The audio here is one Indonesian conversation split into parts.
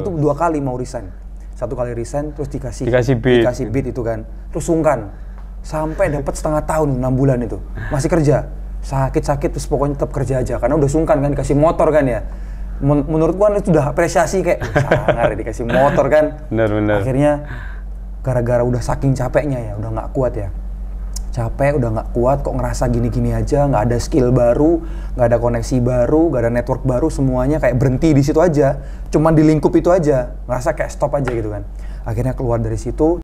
itu 2 kali mau resign. 1 kali resign terus dikasih beat itu kan. Terus sungkan. Sampai dapat setengah tahun, 6 bulan itu. Masih kerja. Sakit-sakit terus pokoknya tetap kerja aja karena udah sungkan kan dikasih motor kan ya. Menurut gua itu udah apresiasi kayak sangar ya, dikasih motor kan. Benar. Akhirnya gara-gara udah saking capeknya ya, udah nggak kuat ya. Capek, udah nggak kuat, kok ngerasa gini-gini aja, nggak ada skill baru, nggak ada koneksi baru, nggak ada network baru, semuanya kayak berhenti di situ aja, cuman di lingkup itu aja, ngerasa kayak stop aja gitu kan. Akhirnya keluar dari situ.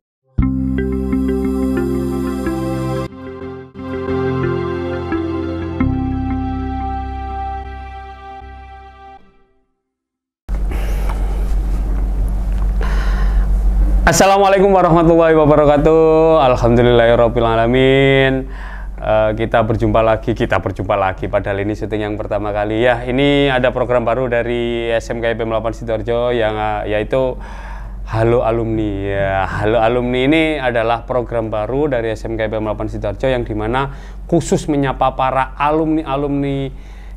Assalamualaikum warahmatullahi wabarakatuh. Alhamdulillahirabbil alamin. Kita berjumpa lagi. Padahal ini syuting yang pertama kali ya. Ini ada program baru dari SMK IPM 8 Sidoarjo yang yaitu Halo Alumni. Ya, Halo Alumni ini adalah program baru dari SMK IPM 8 Sidoarjo yang dimana khusus menyapa para alumni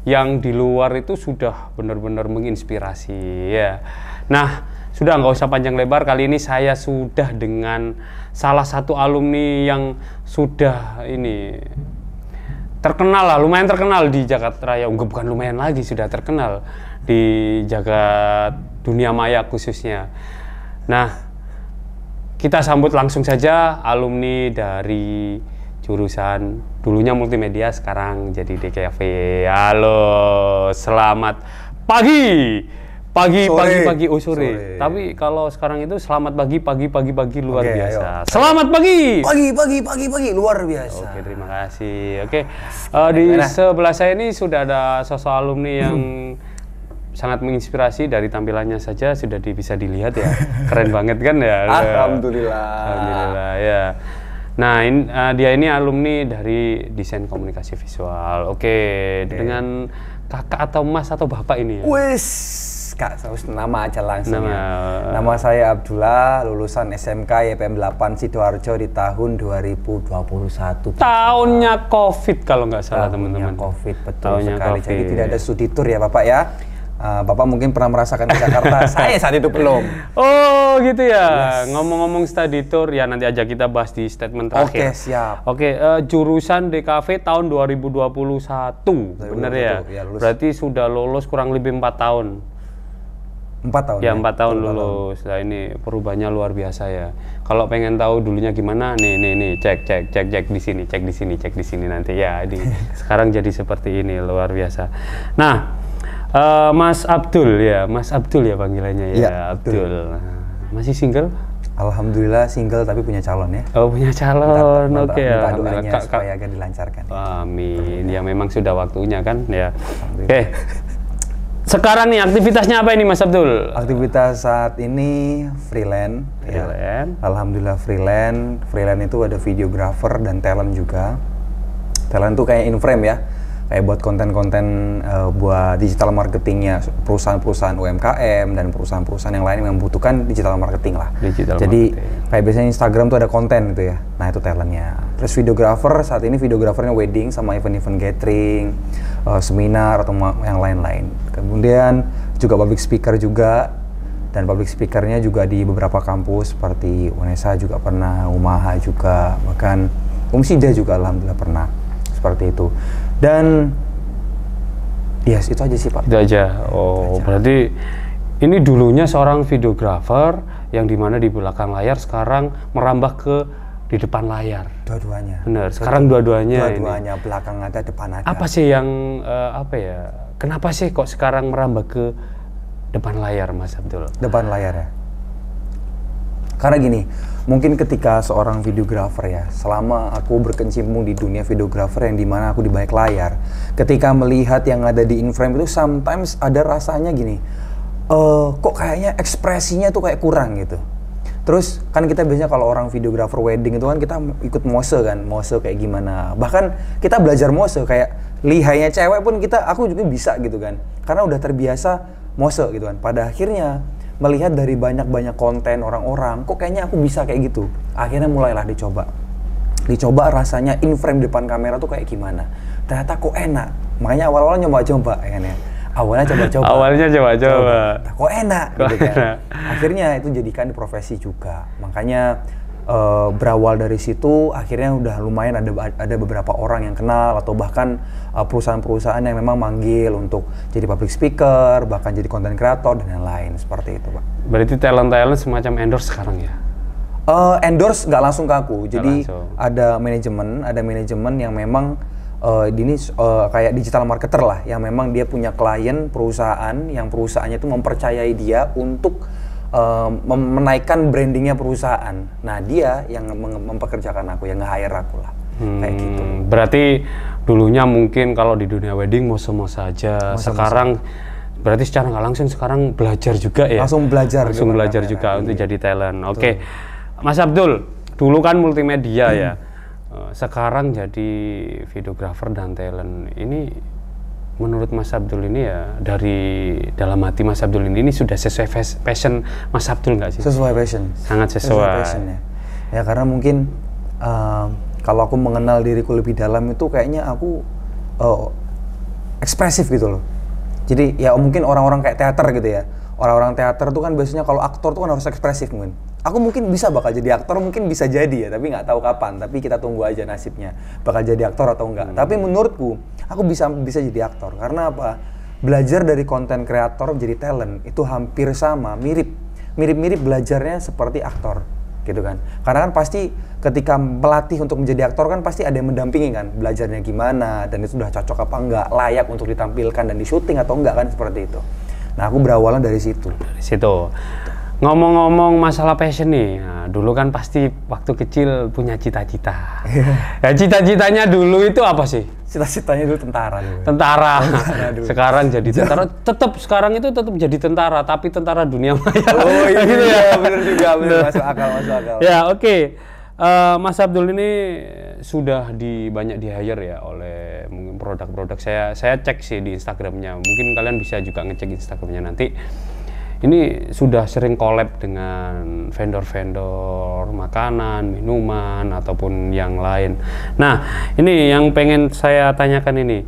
yang di luar itu sudah benar-benar menginspirasi ya. Nah, sudah nggak usah panjang lebar, kali ini saya sudah dengan salah satu alumni yang sudah ini terkenal lah, lumayan terkenal di Jagat Raya. Bukan lumayan lagi, sudah terkenal di jagat dunia maya khususnya. Nah, kita sambut langsung saja alumni dari jurusan dulunya multimedia, sekarang jadi DKV. Halo, selamat pagi. Pagi. Sore. Tapi kalau sekarang itu selamat pagi luar biasa. Ayo. Selamat pagi luar biasa. Oke, terima kasih. Oke, di sebelah saya ini sudah ada sosok alumni yang sangat menginspirasi, dari tampilannya saja sudah bisa dilihat ya. Keren banget kan ya. Alhamdulillah ya. Nah, dia ini alumni dari desain komunikasi visual. Oke. Dengan kakak atau mas atau bapak ini ya? Wes. Kak, nama aja langsung ya. Nama saya Abdullah, lulusan SMK IPM 8 Sidoarjo di tahun 2021. Tahunnya COVID kalau nggak salah teman-teman. Tahunnya COVID, betul sekali. Jadi tidak ada studi tour ya Bapak ya. Bapak mungkin pernah merasakan di Jakarta, saya saat itu belum. Oh gitu ya. Ngomong-ngomong study tour ya, nanti aja kita bahas di statement terakhir. Oke, siap. Oke, jurusan DKV tahun 2021, bener ya? Berarti sudah lulus kurang lebih 4 tahun. 4 tahun ya, 4 tahun lulus. Nah, ini perubahannya luar biasa ya. Kalau pengen tahu dulunya gimana, nih cek di sini nanti ya. Sekarang jadi seperti ini, luar biasa. Nah, Mas Abdul ya panggilannya ya. Abdul. Masih single? Alhamdulillah single, tapi punya calon ya. Oh, punya calon. Oke, minta doanya supaya agak dilancarkan. Amin. Ya memang sudah waktunya kan ya. Oke. Sekarang nih aktivitasnya apa ini Mas Abdul? Aktivitas saat ini freelance. Ya. Alhamdulillah freelance. Freelance itu ada videographer dan talent juga. Talent tuh kayak in frame ya. Kayak buat konten-konten buat digital marketingnya perusahaan-perusahaan UMKM dan perusahaan-perusahaan yang lain yang membutuhkan digital marketing lah. Jadi kayak biasanya Instagram tuh ada konten gitu ya. Nah itu talentnya. Terus videographer, saat ini videografernya wedding sama event-event gathering, seminar atau yang lain-lain. Kemudian juga public speaker juga, dan public speakernya juga di beberapa kampus seperti UNESA juga pernah, UMAHA juga, bahkan UMSIDA juga alhamdulillah pernah seperti itu. Dan yes, itu aja sih Pak. Itu aja. Oh, berarti ini dulunya seorang videografer yang dimana di belakang layar, sekarang merambah ke di depan layar. Dua-duanya. Bener. Sekarang dua-duanya. Dua-duanya, belakang ada, depan ada. Apa sih yang kenapa sih kok sekarang merambah ke depan layar, Mas Abdul? Depan layar ya. Karena gini, mungkin ketika seorang videografer ya, selama aku berkecimpung di dunia videografer yang dimana aku di balik layar, ketika melihat yang ada di in frame itu sometimes ada rasanya gini, kok kayaknya ekspresinya tuh kayak kurang gitu. Terus kan kita biasanya kalau orang videografer wedding itu kan kita ikut mose kan, mose kayak gimana. Bahkan kita belajar mose kayak lihainya cewek pun aku juga bisa gitu kan. Karena udah terbiasa mose gitu kan. Pada akhirnya melihat dari banyak konten orang-orang, kok kayaknya aku bisa kayak gitu. Akhirnya mulailah dicoba rasanya in frame depan kamera tuh kayak gimana. Ternyata kok enak. Makanya awal-awal nyoba-coba ya kan ya. Awalnya coba-coba. Awalnya coba-coba. Nah, kok enak gitu kan. Akhirnya itu jadikan profesi juga. Makanya berawal dari situ akhirnya udah lumayan ada beberapa orang yang kenal atau bahkan perusahaan-perusahaan yang memang manggil untuk jadi public speaker, bahkan jadi content creator dan lain-lain seperti itu, Pak. Berarti talent semacam endorse sekarang ya? Endorse nggak langsung ke aku, jadi langsung. ada manajemen yang memang ini kayak digital marketer lah, yang memang dia punya klien perusahaan yang perusahaannya itu mempercayai dia untuk menaikkan brandingnya perusahaan. Nah dia yang mempekerjakan aku, yang nge-hire aku lah, kayak gitu. Berarti dulunya mungkin kalau di dunia wedding mau saja, sekarang berarti secara nggak langsung sekarang belajar juga ya? Langsung belajar juga untuk jadi talent. Oke. Mas Abdul, dulu kan multimedia ya, sekarang jadi videographer dan talent. Ini menurut Mas Abdul ini ya, dari dalam hati Mas Abdul ini sudah sesuai passion Mas Abdul nggak sih? Sesuai passion. Sangat sesuai passion, ya. Ya karena mungkin kalau aku mengenal diriku lebih dalam itu kayaknya aku ekspresif gitu loh. Jadi ya mungkin orang-orang kayak teater gitu ya. Orang-orang teater tuh kan biasanya kalau aktor tuh kan harus ekspresif mungkin. Aku mungkin bisa bakal jadi aktor, mungkin bisa jadi ya, tapi nggak tahu kapan. Tapi kita tunggu aja nasibnya, bakal jadi aktor atau enggak. Tapi menurutku, aku bisa jadi aktor. Karena apa? Belajar dari konten kreator menjadi talent itu hampir sama, mirip-mirip belajarnya seperti aktor, gitu kan? Karena kan pasti ketika melatih untuk menjadi aktor kan pasti ada yang mendampingi kan, belajarnya gimana dan itu sudah cocok apa enggak, layak untuk ditampilkan dan di syuting atau enggak kan seperti itu. Nah aku berawalan dari situ. Dari situ. Ngomong-ngomong masalah passion nih, nah, dulu kan pasti waktu kecil punya cita-cita. Ya, cita-citanya dulu itu apa sih? Cita-citanya dulu tentara. Tentara dulu. Sekarang jadi tentara. Sekarang itu tetap jadi tentara, tapi tentara dunia maya. Oh iya, gitu ya, benar juga, benar, masuk akal. Ya oke. Mas Abdul ini sudah banyak di hire ya oleh mungkin produk-produk. Saya cek sih di Instagramnya. Mungkin kalian bisa juga ngecek Instagramnya nanti. Ini sudah sering collab dengan vendor-vendor makanan, minuman, ataupun yang lain. Nah, ini yang pengen saya tanyakan ini.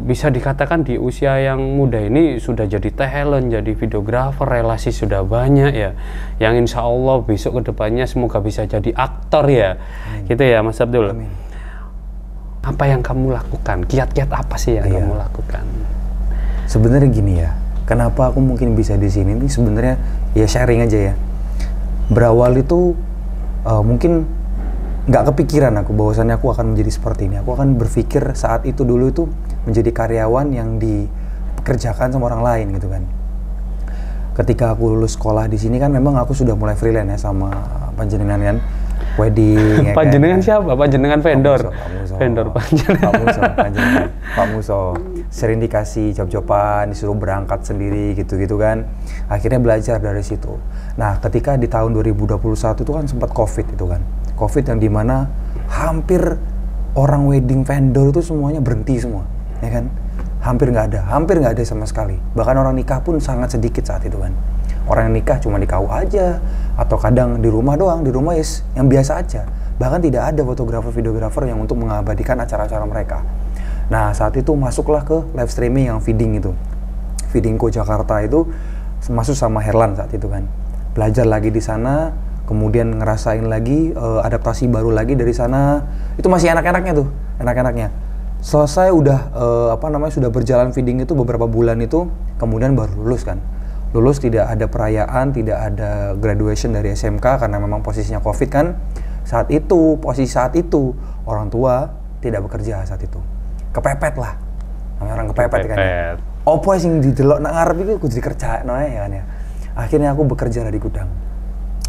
Bisa dikatakan di usia yang muda ini sudah jadi talent, jadi videographer, relasi sudah banyak ya. Yang insya Allah besok kedepannya semoga bisa jadi aktor ya. Gitu ya Mas Abdul. Amin. Apa yang kamu lakukan? Kiat-kiat apa sih yang kamu lakukan? Sebenarnya gini ya. Kenapa aku mungkin bisa di sini nih sebenarnya ya sharing aja ya. Berawal itu mungkin nggak kepikiran aku bahwasannya aku akan menjadi seperti ini. Aku akan berpikir saat itu dulu itu menjadi karyawan yang dikerjakan sama orang lain gitu kan. Ketika aku lulus sekolah di sini kan memang aku sudah mulai freelance ya sama panjenengan kan. Wedding. Panjenengan siapa? Panjenengan vendor. Vendor Pak Muso. Sering dikasih job-joban, disuruh berangkat sendiri gitu-gitu kan. Akhirnya belajar dari situ. Nah, ketika di tahun 2021 itu kan sempat Covid itu kan. Covid yang dimana hampir orang wedding vendor itu semuanya berhenti semua, ya kan? Hampir nggak ada sama sekali. Bahkan orang nikah pun sangat sedikit saat itu kan. Orang yang nikah cuma di KUA aja, atau kadang di rumah doang, di rumah yang biasa aja. Bahkan tidak ada fotografer, videografer yang untuk mengabadikan acara-acara mereka. Nah saat itu masuklah ke live streaming yang feeding itu. Feedingco Jakarta itu masuk sama Herlan saat itu kan. Belajar lagi di sana, kemudian ngerasain lagi adaptasi baru lagi dari sana. Itu masih enak-enaknya. Selesai udah sudah berjalan feeding itu beberapa bulan itu, kemudian baru lulus kan. Lulus tidak ada perayaan, tidak ada graduation dari SMK karena memang posisinya Covid kan. Posisi saat itu orang tua tidak bekerja saat itu. Kepepet lah. Namanya orang kepepet kan. Opo sing didelok nak ngarep iku kudu dikerjakan ya kan ya. Akhirnya aku bekerja di gudang.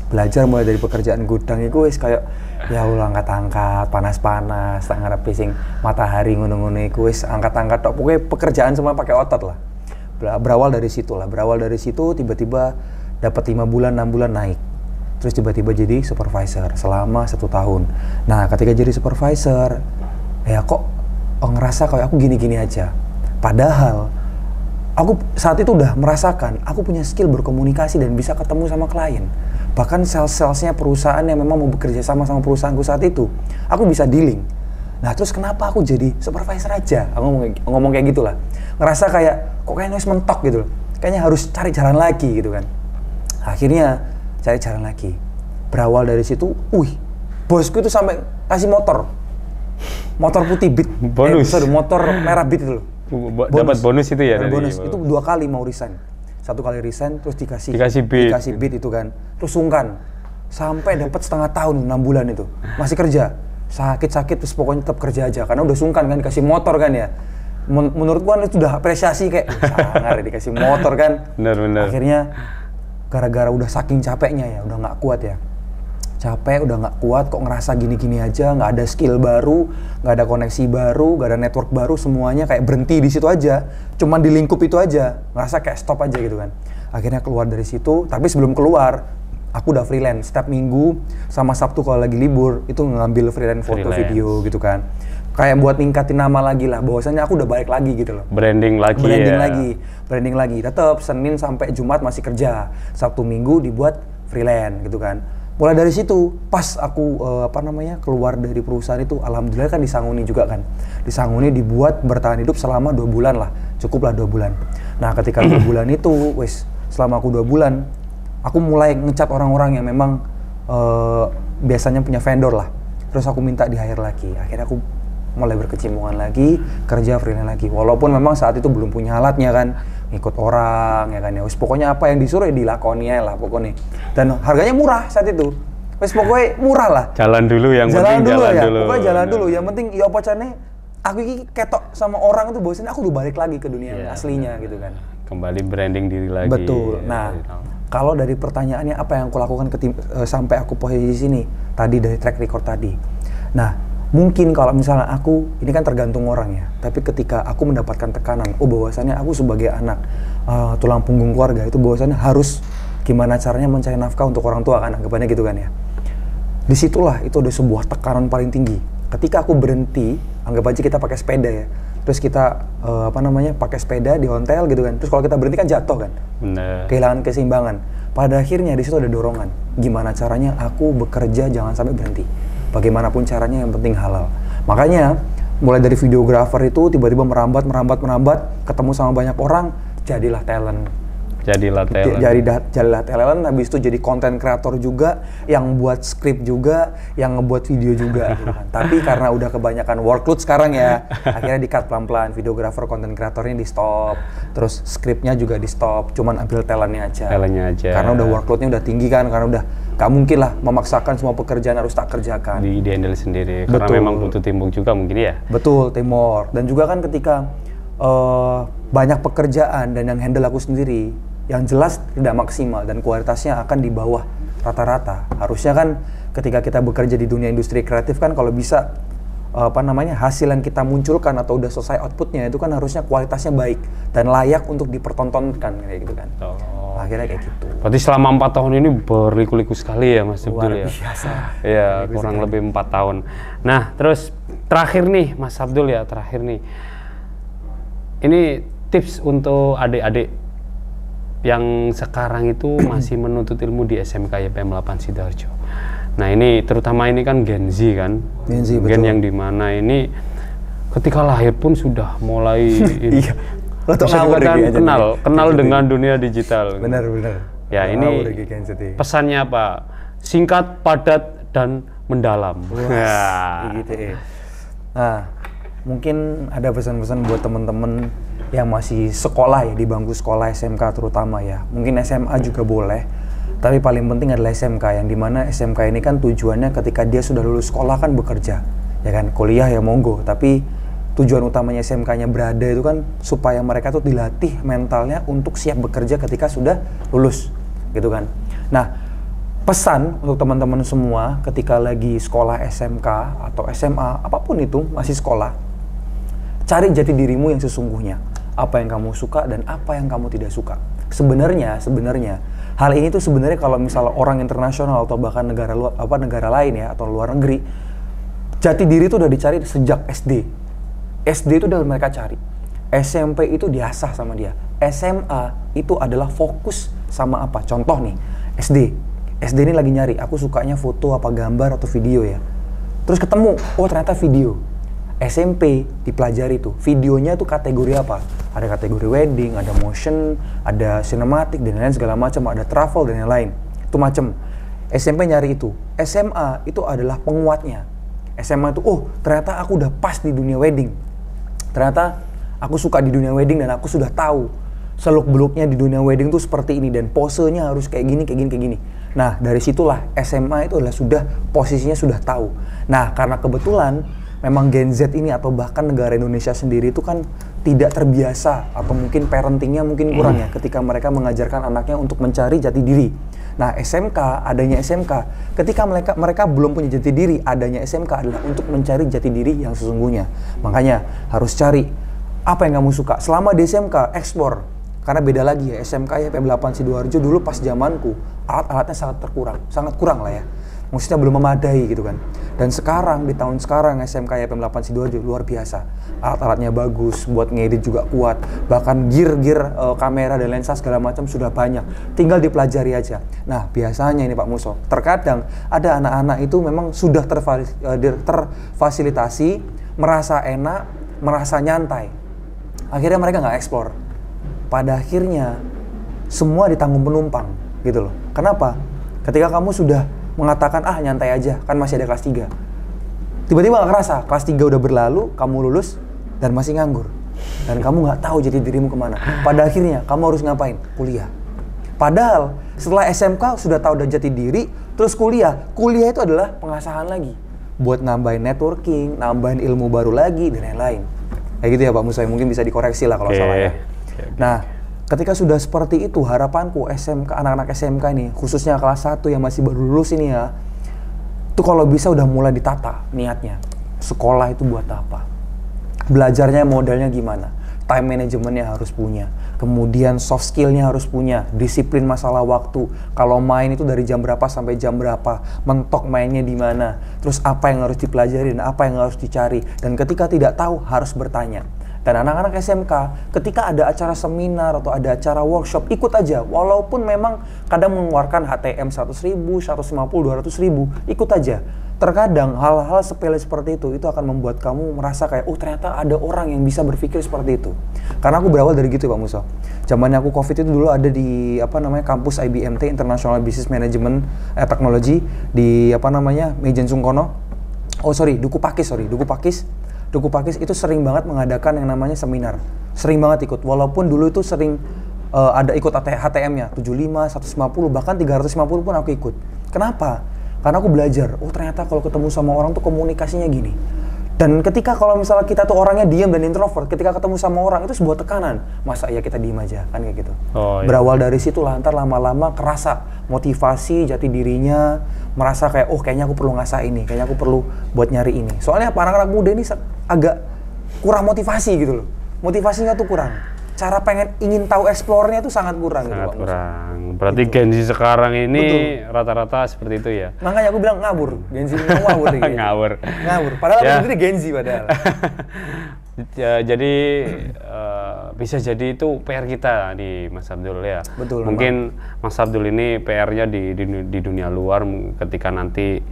Belajar mulai dari pekerjaan gudang itu wis kayak ya Allah angkat-angkat, panas-panas, tak ngarepe sing matahari ngono-ngono iku wis angkat-angkat tok. Pokoknya pekerjaan semua pakai otot lah. Berawal dari situ tiba-tiba dapat 5 bulan 6 bulan naik, terus tiba-tiba jadi supervisor selama 1 tahun. Nah ketika jadi supervisor ya kok ngerasa kayak aku gini-gini aja, padahal aku saat itu udah merasakan aku punya skill berkomunikasi dan bisa ketemu sama klien. Bahkan salesnya perusahaan yang memang mau bekerja sama perusahaanku saat itu, aku bisa dealing. Nah terus kenapa aku jadi supervisor aja? Aku ngomong kayak gitulah. Ngerasa kayak kok kayaknya harus mentok gitu loh. Kayaknya harus cari jalan lagi gitu kan. Akhirnya cari jalan lagi. Berawal dari situ, bosku itu sampai kasih motor putih Beat. Bonus. Motor merah Beat itu loh. Dapat bonus itu ya? Bonus itu 2 kali mau resign. 1 kali resign terus dikasih Beat itu kan. Terus sungkan sampai dapat setengah tahun 6 bulan itu masih kerja. Sakit terus pokoknya tetap kerja aja karena udah sungkan kan dikasih motor kan ya. Menurut gua itu udah apresiasi kayak sangar dikasih motor kan. Benar. Akhirnya gara-gara udah saking capeknya ya, udah nggak kuat ya. Capek, udah nggak kuat, kok ngerasa gini-gini aja, nggak ada skill baru, nggak ada koneksi baru, nggak ada network baru, semuanya kayak berhenti di situ aja, cuman di lingkup itu aja, ngerasa kayak stop aja gitu kan. Akhirnya keluar dari situ, tapi sebelum keluar, aku udah freelance, setiap minggu sama Sabtu kalau lagi libur, itu ngambil freelance foto video gitu kan. Kayak buat ningkatin nama lagi lah, bahwasanya aku udah balik lagi gitu loh. Branding lagi, tetap Senin sampai Jumat masih kerja, Sabtu Minggu dibuat freelance gitu kan. Mulai dari situ, pas aku keluar dari perusahaan itu, alhamdulillah kan disanguni juga kan. Disanguni dibuat bertahan hidup selama 2 bulan lah, cukuplah 2 bulan. Nah ketika 2 bulan itu, selama aku 2 bulan, aku mulai ngecat orang-orang yang memang biasanya punya vendor lah. Terus aku minta di hire lagi, akhirnya aku mulai berkecimpungan lagi, kerja freelance lagi. Walaupun memang saat itu belum punya alatnya kan, ngikut orang ya kan ya. Pokoknya apa yang disuruh ya dilakoni lah pokoknya. Dan harganya murah saat itu. Pokoknya murah lah. Jalan dulu yang penting jalan dulu. Pokoknya jalan dulu. Yang penting ya apa caranya aku ini ketok sama orang itu bahwasanya aku udah balik lagi ke dunia aslinya gitu kan. Kembali branding diri lagi. Betul. Nah, kalau dari pertanyaannya apa yang aku lakukan sampai aku posisi sini tadi dari track record tadi. Nah, mungkin kalau misalnya aku, ini kan tergantung orang ya, tapi ketika aku mendapatkan tekanan, bahwasannya aku sebagai anak, tulang punggung keluarga itu bahwasannya harus gimana caranya mencari nafkah untuk orang tua kan, anggapannya gitu kan ya. Disitulah itu ada sebuah tekanan paling tinggi. Ketika aku berhenti, anggap aja kita pakai sepeda ya, terus kita pakai sepeda di ontel gitu kan, terus kalau kita berhenti kan jatuh kan, kehilangan keseimbangan. Pada akhirnya di situ ada dorongan, gimana caranya aku bekerja jangan sampai berhenti. Bagaimanapun caranya yang penting halal. Makanya mulai dari videographer itu tiba-tiba merambat, ketemu sama banyak orang, jadilah talent. Jadilah talent, habis itu jadi content creator juga, yang buat skrip juga, yang ngebuat video juga gitu kan. Tapi karena udah kebanyakan workload sekarang ya, akhirnya di-cut pelan-pelan, videographer, content creatornya di-stop, terus skripnya juga di-stop, cuman ambil talentnya aja. Karena udah workloadnya udah tinggi kan, karena udah gak mungkin lah memaksakan semua pekerjaan harus tak kerjakan. Di-handle sendiri, karena memang butuh teamwork juga mungkin ya? Betul, teamwork. Dan juga kan ketika banyak pekerjaan dan yang handle aku sendiri, yang jelas tidak maksimal dan kualitasnya akan di bawah rata-rata. Harusnya kan ketika kita bekerja di dunia industri kreatif kan kalau bisa hasil yang kita munculkan atau udah selesai outputnya itu kan harusnya kualitasnya baik dan layak untuk dipertontonkan kayak gitu kan. Akhirnya kayak gitu. Berarti selama 4 tahun ini berliku-liku sekali ya Mas Abdul ya? Luar biasa. Iya, kurang lebih 4 tahun. Nah, terus terakhir nih Mas Abdul ya, ini tips untuk adik-adik yang sekarang itu masih menuntut ilmu di SMK YPM 8 Sidoarjo. Nah ini terutama ini kan Gen Z kan, Gen yang dimana ini ketika lahir pun sudah mulai iya. bisa dikatakan kenal dengan dunia digital. Benar. Ya ini pesannya apa? Singkat, padat, dan mendalam. Nah, mungkin ada pesan-pesan buat teman-teman yang masih sekolah ya, di bangku sekolah SMK terutama ya. Mungkin SMA juga boleh, tapi paling penting adalah SMK, yang dimana SMK ini kan tujuannya ketika dia sudah lulus sekolah kan bekerja, ya kan, kuliah ya monggo, tapi tujuan utamanya SMK-nya berada itu kan supaya mereka tuh dilatih mentalnya untuk siap bekerja ketika sudah lulus, gitu kan. Nah, pesan untuk teman-teman semua ketika lagi sekolah SMK atau SMA, apapun itu masih sekolah, cari jati dirimu yang sesungguhnya. Apa yang kamu suka dan apa yang kamu tidak suka. Sebenarnya hal ini tuh sebenarnya kalau misalnya orang internasional atau bahkan negara lain ya atau luar negeri, jati diri itu udah dicari sejak SD. SD itu udah mereka cari. SMP itu diasah sama dia. SMA itu adalah fokus sama apa? Contoh nih, SD ini lagi nyari, aku sukanya foto apa gambar atau video ya. Terus ketemu, oh ternyata video. SMP dipelajari tuh, videonya tuh kategori apa? Ada kategori wedding, ada motion, ada cinematic, dan lain segala macam, ada travel dan lain-lain. Itu macam. SMP nyari itu. SMA itu adalah penguatnya. SMA itu, oh ternyata aku udah pas di dunia wedding. Ternyata aku suka di dunia wedding dan aku sudah tahu seluk-beluknya di dunia wedding tuh seperti ini dan posenya harus kayak gini, kayak gini, kayak gini. Nah, dari situlah SMA itu adalah sudah posisinya sudah tahu. Nah, karena kebetulan memang Gen Z ini atau bahkan negara Indonesia sendiri itu kan tidak terbiasa atau mungkin parentingnya mungkin kurang ya ketika mereka mengajarkan anaknya untuk mencari jati diri. Nah, adanya SMK, ketika mereka belum punya jati diri, adanya SMK adalah untuk mencari jati diri yang sesungguhnya. Makanya harus cari apa yang kamu suka. Selama di SMK, eksplor. Karena beda lagi ya, SMK YPM 8 Sidoarjo dulu pas zamanku, alat-alatnya sangat kurang lah ya. Maksudnya belum memadai gitu kan. Dan sekarang, di tahun sekarang SMK YPM 8 Sidoarjo luar biasa. Alat-alatnya bagus, buat ngedit juga kuat. Bahkan gear kamera dan lensa segala macam sudah banyak. Tinggal dipelajari aja. Nah, biasanya ini Pak Muso, terkadang ada anak-anak itu memang sudah terfasilitasi, merasa enak, merasa nyantai. Akhirnya mereka nggak eksplor. Pada akhirnya, semua ditanggung penumpang gitu loh. Kenapa? Ketika kamu sudah mengatakan, nyantai aja, kan masih ada kelas 3. Tiba-tiba gak kerasa, kelas 3 udah berlalu, kamu lulus, dan masih nganggur. Dan kamu gak tahu jati dirimu kemana. Pada akhirnya, kamu harus ngapain? Kuliah. Padahal, setelah SMK sudah tahu dan jati diri, terus kuliah. Kuliah itu adalah pengasahan lagi. Buat nambahin networking, nambahin ilmu baru lagi, dan lain-lain. Kayak gitu ya Pak Musa, mungkin bisa dikoreksi lah kalau salah ya. Nah, ketika sudah seperti itu, harapanku anak-anak SMK ini, khususnya kelas 1 yang masih baru lulus ini ya, itu kalau bisa udah mulai ditata niatnya. Sekolah itu buat apa? Belajarnya modelnya gimana? Time managementnya harus punya. Kemudian soft skillnya harus punya. Disiplin masalah waktu. Kalau main itu dari jam berapa sampai jam berapa? Mentok mainnya di mana? Terus apa yang harus dipelajari dan apa yang harus dicari? Dan ketika tidak tahu, harus bertanya. Dan anak-anak SMK, ketika ada acara seminar atau ada acara workshop, ikut aja. Walaupun memang kadang mengeluarkan HTM 100.000, 150, 200.000, ikut aja. Terkadang hal-hal sepele seperti itu akan membuat kamu merasa kayak, oh ternyata ada orang yang bisa berpikir seperti itu. Karena aku berawal dari gitu Pak Musa. Zamannya aku COVID itu dulu ada di kampus IBMT, International Business Management Technology di Mejen Sungkono. Duku Pakis itu sering banget mengadakan yang namanya seminar. Sering banget ikut. Walaupun dulu itu sering ada ikut HTM-nya 75, 150, bahkan 350 pun aku ikut. Kenapa? Karena aku belajar. Oh ternyata kalau ketemu sama orang tuh komunikasinya gini. Dan ketika kalau misalnya kita tuh orangnya diam dan introvert, ketika ketemu sama orang itu sebuah tekanan. Masa ya kita diam aja kan kayak gitu. Oh, iya. Berawal dari situ lah, ntar lama-lama kerasa motivasi jati dirinya, merasa kayak kayaknya aku perlu ngasah ini, kayaknya aku perlu buat nyari ini. Soalnya anak-anak muda ini agak kurang motivasi gitu loh. Motivasinya tuh kurang. Cara ingin tahu explore-nya tuh sangat kurang. Sangat gitu, kurang. Berarti gitu. Gen Z sekarang ini rata-rata seperti itu ya? Makanya aku bilang ngawur. Gen Z ini ngawur. Ngawur. Padahal aku sendiri Gen Z padahal. Jadi bisa jadi itu PR kita di Mas Abdul ya. Betul. Mungkin Mas Abdul ini PR-nya di dunia luar ketika nanti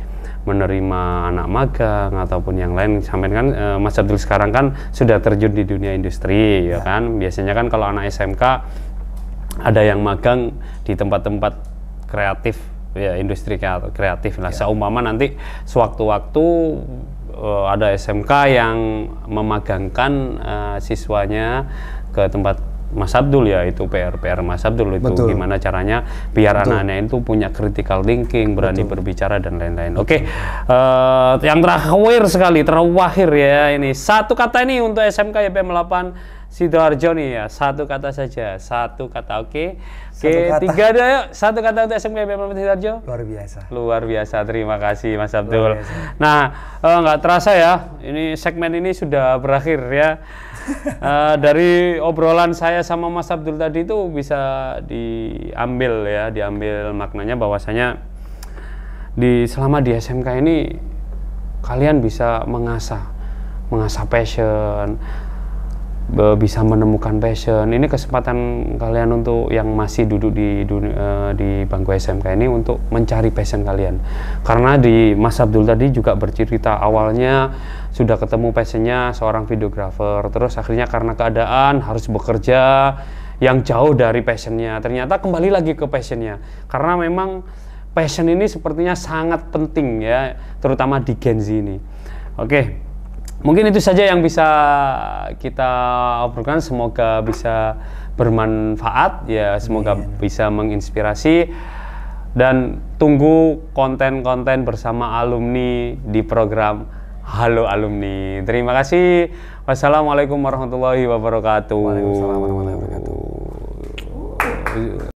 menerima anak magang ataupun yang lain. Sampai kan Mas Abdul sekarang kan sudah terjun di dunia industri ya kan. Biasanya kan kalau anak SMK ada yang magang di tempat-tempat kreatif ya, industri kreatif lah. Seumpama nanti sewaktu-waktu ada SMK yang memagangkan siswanya ke tempat Mas Abdul ya, itu PR Mas Abdul itu. Betul. Gimana caranya biar anak-anak itu punya critical thinking, berani berbicara dan lain-lain. Oke, yang terakhir ya ini satu kata ini untuk SMK YPM 8 Sidoarjo nih ya, satu kata saja, satu kata. Oke, tiga ada yuk, satu kata untuk SMK YPM 8 Sidoarjo. Luar biasa, terima kasih Mas Abdul. Nah, nggak terasa ya, ini segmen ini sudah berakhir ya. Dari obrolan saya sama Mas Abdul tadi itu bisa diambil maknanya bahwasanya selama di SMK ini kalian bisa mengasah passion, bisa menemukan passion. Ini kesempatan kalian untuk yang masih duduk di bangku SMK ini untuk mencari passion kalian. Karena di Mas Abdul tadi juga bercerita awalnya sudah ketemu passionnya seorang videografer, terus akhirnya karena keadaan harus bekerja yang jauh dari passionnya. Ternyata kembali lagi ke passionnya, karena memang passion ini sepertinya sangat penting ya, terutama di Gen Z ini. Oke, mungkin itu saja yang bisa kita obrolkan. Semoga bisa bermanfaat ya, semoga bisa menginspirasi, dan tunggu konten-konten bersama alumni di program Halo Alumni. Terima kasih. Wassalamualaikum warahmatullahi wabarakatuh. Waalaikumsalam warahmatullahi wabarakatuh.